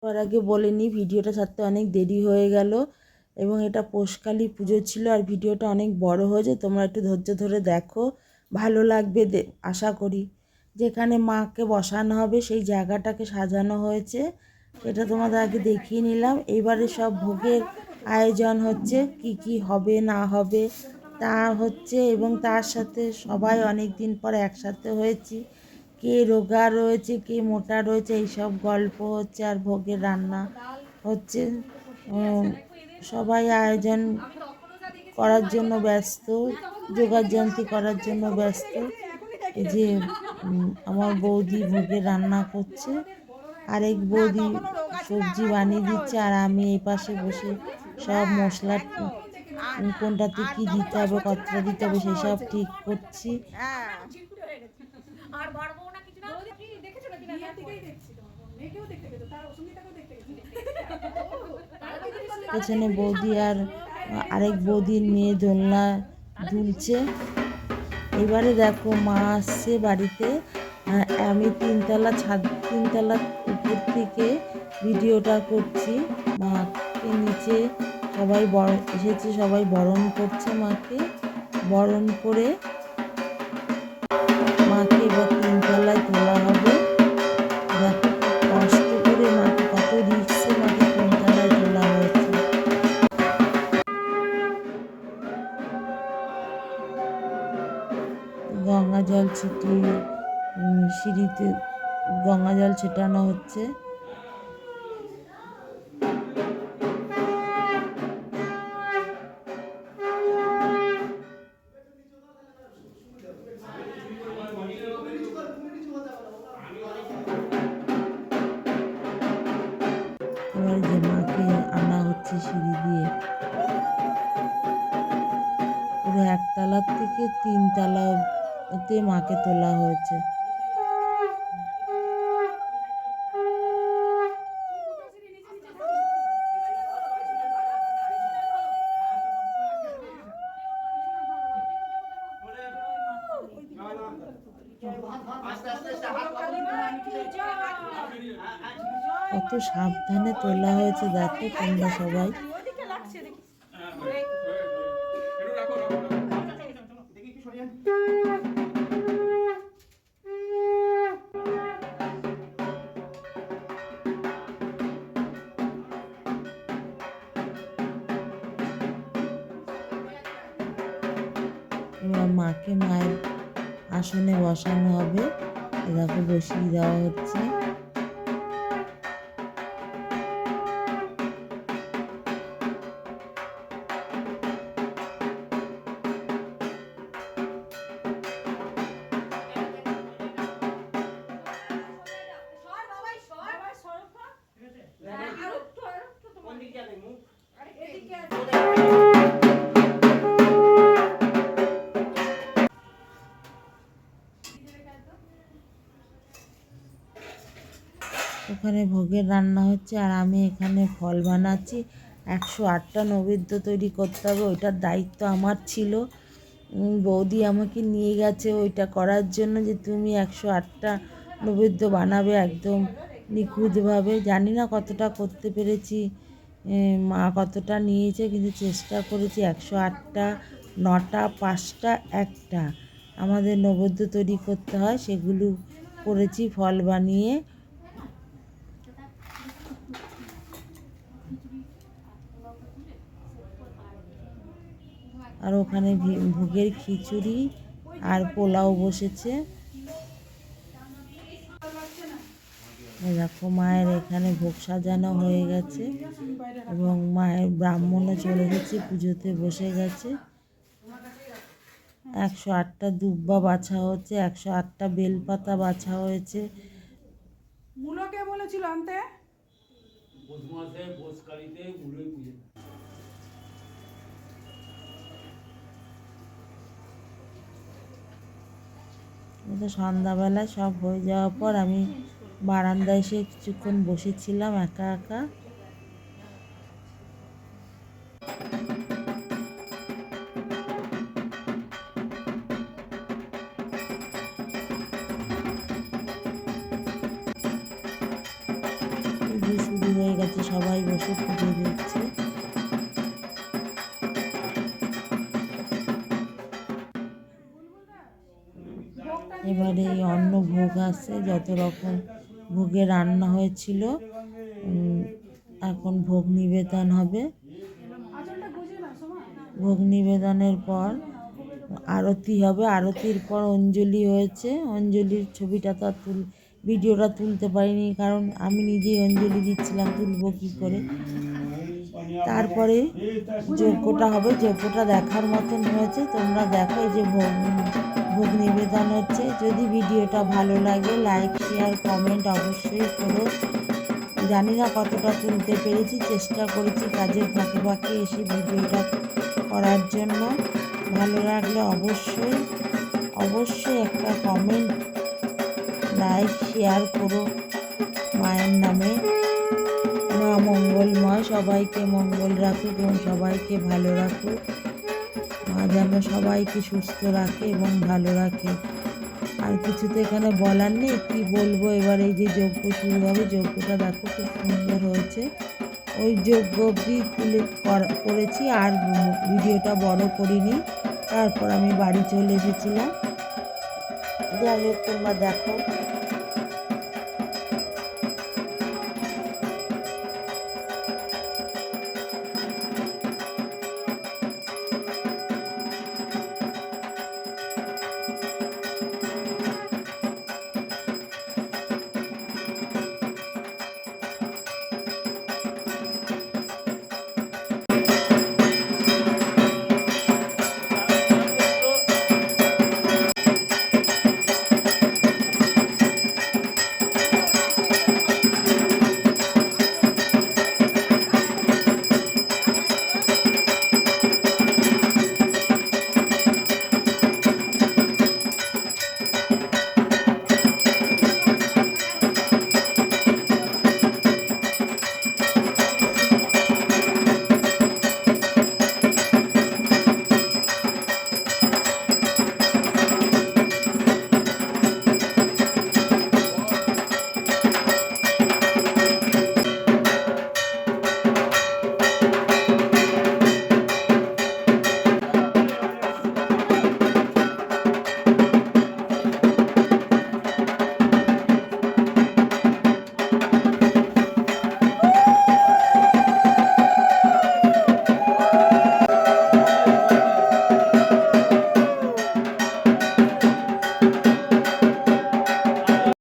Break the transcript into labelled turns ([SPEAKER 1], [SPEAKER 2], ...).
[SPEAKER 1] তার আগে বলে নিই, ভিডিওটা ছাড়তে অনেক দেরি হয়ে গেল এবং এটা পৌষকালী পুজো ছিল আর ভিডিওটা অনেক বড় হয়েছে। তোমরা একটু ধৈর্য ধরে দেখো, ভালো লাগবে আশা করি। যেখানে মাকে বসানো হবে সেই জায়গাটাকে সাজানো হয়েছে, সেটা তোমাদের আগে দেখিয়ে নিলাম। এবারে সব ভোগের আয়োজন হচ্ছে, কি কি হবে না হবে তা হচ্ছে, এবং তার সাথে সবাই অনেক দিন পর একসাথে হয়েছি। কে রোগা রয়েছে, কে মোটা রয়েছে, এইসব গল্প হচ্ছে আর ভোগের রান্না হচ্ছে। সবাই আয়োজন করার জন্য ব্যস্ত, যোগাযন্ত্রী করার জন্য ব্যস্ত। এই যে আমার বৌদি ভোগের রান্না করছে, আরেক বৌদি সবজি বানিয়ে দিচ্ছে, আর আমি এই পাশে বসে সব মশলা কোনটাতে কী দিতে হবে, কতটা দিতে হবে সেসব ঠিক করছি। পেছনে বৌদি আর আরেক বৌদির মেয়ে দোলনা দুলছে। এবারে দেখো মা আসছে বাড়িতে, আমি তিনতলা উপর থেকে ভিডিওটা করছি। মাকে নিচে সবাই এসেছে, সবাই বরণ করছে মাকে। বরণ করে মাকে এবার তিনতলায় তোলা হবে। দেখো খুব কষ্ট করে মাকে, কত রিস্কে মাকে তিনতলায় তোলা হয়েছে। গঙ্গা জল ছিটিয়ে সিঁড়িতে গঙ্গা জল ছেটানো হচ্ছে। এবার যে মাকে আনা হচ্ছে সিঁড়ি দিয়ে, পুরো একতলার থেকে তিনতলাতে মাকে তোলা হয়েছে। কত সাবধানে তোলা হয়েছে দেখো তোমরা সবাই। এবার মাকে মায়ের আসনে বসানো হবে, দেখো বসিয়ে দেওয়া হচ্ছে। ওখানে ভোগের রান্না হচ্ছে আর আমি এখানে ফল বানাচ্ছি। 108টা নৈবেদ্য তৈরি করতে হবে, ওইটার দায়িত্ব আমার ছিল। বৌদি আমাকে নিয়ে গেছে ওইটা করার জন্য, যে তুমি 108টা নৈবেদ্য বানাবে একদম নিখুঁতভাবে। জানি না কতটা করতে পেরেছি, মা কতটা নিয়েছে, কিন্তু চেষ্টা করেছি। 108টা, 9টা, 5টা, 1টা আমাদের নৈবেদ্য তৈরি করতে হয়, সেগুলো করেছি ফল বানিয়ে। আর ওখানে ভোগের খিচুড়ি আর পোলাও বসেছে। দেখো মায়ের এখানে ভোগ সাজানো হয়ে গেছে এবং মায়ের ব্রাহ্মণও চলে গেছে, পুজোতে বসে গেছে। 108টা দুব্বা বাছা হচ্ছে, 108টা বেলপাতা বাছা হয়েছে।
[SPEAKER 2] মূলকে বলেছিল আনতে,
[SPEAKER 1] সন্ধ্যাবেলায় সব হয়ে যাওয়ার পর আমি বারান্দায় এসে কিছুক্ষণ বসেছিলাম একা একা। শুরু বসে পুজো দিচ্ছে। এবারে এই অন্ন ভোগ আছে, যত রকম ভোগে রান্না হয়েছিল এখন ভোগ নিবেদন হবে। ভোগ নিবেদনের পর আরতি হবে, আরতির পর অঞ্জলি হয়েছে। অঞ্জলির ছবিটা তো আর ভিডিওটা তুলতে পারিনি, কারণ আমি নিজেই অঞ্জলি দিচ্ছিলাম, তুলবো কী করে। তারপরে যজ্ঞটা হবে, যজ্ঞটা দেখার মতন হয়েছে, তোমরা দেখো। এই যে ভোগ নিবেদন হচ্ছে। যদি ভিডিওটা ভালো লাগে লাইক শেয়ার কমেন্ট অবশ্যই করো। জানি না কতটা তুলতে পেরেছি, চেষ্টা করেছি কাজের ফাঁকে ফাঁকে এসে ভিডিওটা করার জন্য। ভালো লাগলে অবশ্যই অবশ্যই একটা কমেন্ট লাইক শেয়ার করো। মায়ের নামে মা মঙ্গলময়, সবাইকে মঙ্গল রাখুক এবং সবাইকে ভালো রাখুক। মা যেন সবাইকে সুস্থ রাখে এবং ভালো রাখে। আর কিছু তো এখানে বলার নেই, কী বলবো। এবার এই যে যজ্ঞ শুরু হবে, যজ্ঞটা দেখো খুব সুন্দর হয়েছে। ওই যজ্ঞ অবধি করেছি, আর ভিডিওটা বড় করিনি। তারপর আমি বাড়ি চলে এসেছিলাম। যাই হোক তোমরা দেখো।